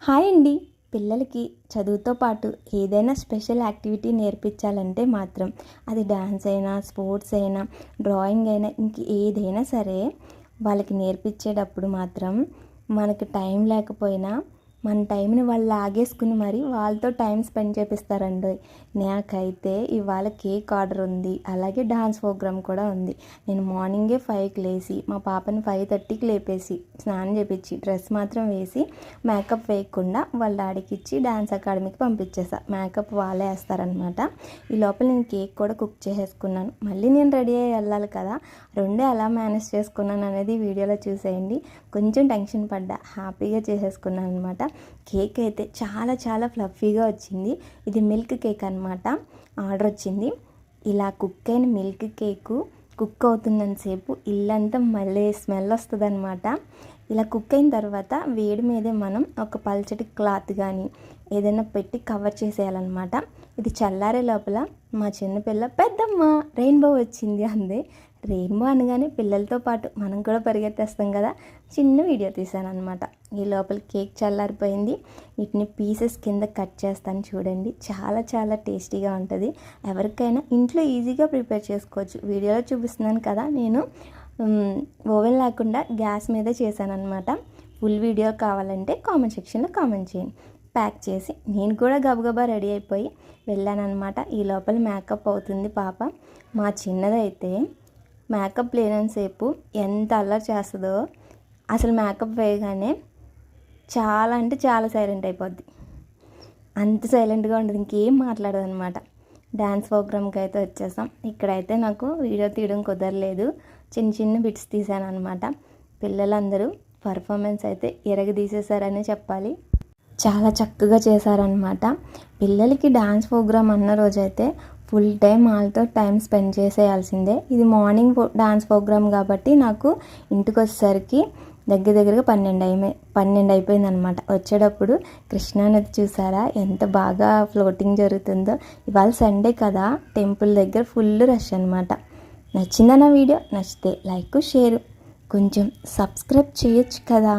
Hi అండి. పిల్లలకి చదువుతో పాటు ఏదైనా స్పెషల్ యాక్టివిటీ నేర్పించాలంటే మాత్రం అది డ్యాన్స్ అయినా, స్పోర్ట్స్ అయినా, డ్రాయింగ్ అయినా, ఇంక ఏదైనా సరే వాళ్ళకి నేర్పించేటప్పుడు మాత్రం మనకి టైం లేకపోయినా మన టైంని వాళ్ళు లాగేసుకుని మరి వాళ్ళతో టైం స్పెండ్ చేపిస్తారండి. నాకైతే ఇవాళ కేక్ ఆర్డర్ ఉంది, అలాగే డాన్స్ ప్రోగ్రామ్ కూడా ఉంది. నేను మార్నింగే 5కి లేచి మా పాపని 5:30కి లేపేసి స్నానం చేపించి డ్రెస్ మాత్రం వేసి మేకప్ వేయకుండా వాళ్ళ డాడీకి ఇచ్చి డాన్స్ అకాడమీకి పంపించేసా. మేకప్ వాళ్ళే వేస్తారనమాట. ఈ లోపల నేను కేక్ కూడా కుక్ చేసేసుకున్నాను. మళ్ళీ నేను రెడీ అయ్యి వెళ్ళాలి కదా, రెండే ఎలా మేనేజ్ చేసుకున్నాను అనేది వీడియోలో చూసేయండి. కొంచెం టెన్షన్ పడ్డా, హ్యాపీగా చేసేసుకున్నాను అనమాట. కేక్ అయితే చాలా చాలా ఫ్లఫీగా వచ్చింది. ఇది మిల్క్ కేక్ అనమాట. ఆర్డర్ వచ్చింది. ఇలా కుక్ అయిన మిల్క్ కేకు కుక్ అవుతున్నంతసేపు ఇల్లంతా మళ్ళీ స్మెల్ వస్తుంది అనమాట. ఇలా కుక్ అయిన తర్వాత వేడి మీదే మనం ఒక పల్చటి క్లాత్ కానీ ఏదైనా పెట్టి కవర్ చేసేయాలన్నమాట. ఇది చల్లారే లోపల మా చిన్నపిల్ల పెద్దమ్మ రెయిన్బో వచ్చింది అంది. రెయిన్బో అనగానే పిల్లలతో పాటు మనం కూడా పరిగెత్తేస్తాం కదా, చిన్న వీడియో తీసాను అనమాట. ఈ లోపల కేక్ చల్లారిపోయింది. వీటిని పీసెస్ కింద కట్ చేస్తాను చూడండి. చాలా చాలా టేస్టీగా ఉంటుంది. ఎవరికైనా ఇంట్లో ఈజీగా ప్రిపేర్ చేసుకోవచ్చు. వీడియోలో చూపిస్తున్నాను కదా, నేను ఓవెన్ లేకుండా గ్యాస్ మీదే చేశాను అనమాట. ఫుల్ వీడియో కావాలంటే కామెంట్ సెక్షన్లో కామెంట్ చేయండి. ప్యాక్ చేసి నేను కూడా గబగబా రెడీ అయిపోయి వెళ్ళాను అనమాట. ఈ లోపల మేకప్ అవుతుంది పాప. మా చిన్నదైతే మేకప్ లేనంతసేపు ఎంత అల్లరి చేస్తుందో, అసలు మేకప్ వేయగానే చాలా అంటే చాలా సైలెంట్ అయిపోద్ది. అంత సైలెంట్గా ఉంటుంది, ఇంకేం మాట్లాడదు అనమాట. డ్యాన్స్ ప్రోగ్రామ్కి అయితే వచ్చేసాం. ఇక్కడైతే నాకు వీడియో తీయడం కుదరలేదు, చిన్న చిన్న బిట్స్ తీసాను అనమాట. పిల్లలందరూ పర్ఫార్మెన్స్ అయితే ఎరగదీసేశారని చెప్పాలి. చాలా చక్కగా చేశారనమాట. పిల్లలకి డ్యాన్స్ ప్రోగ్రామ్ అన్న రోజైతే ఫుల్ టైం వాళ్ళతో టైం స్పెండ్ చేసేయాల్సిందే. ఇది మార్నింగ్ డాన్స్ ప్రోగ్రామ్ కాబట్టి నాకు ఇంటికి వచ్చేసరికి దగ్గరగా 12 అయిపోయింది అనమాట. వచ్చేటప్పుడు కృష్ణానది చూసారా ఎంత బాగా ఫ్లోటింగ్ జరుగుతుందో. ఇవాళ సండే కదా, టెంపుల్ దగ్గర ఫుల్ రష్ అనమాట. నచ్చిందా నా వీడియో? నచ్చితే లైక్, షేర్, కొంచెం సబ్స్క్రైబ్ చేయొచ్చు కదా.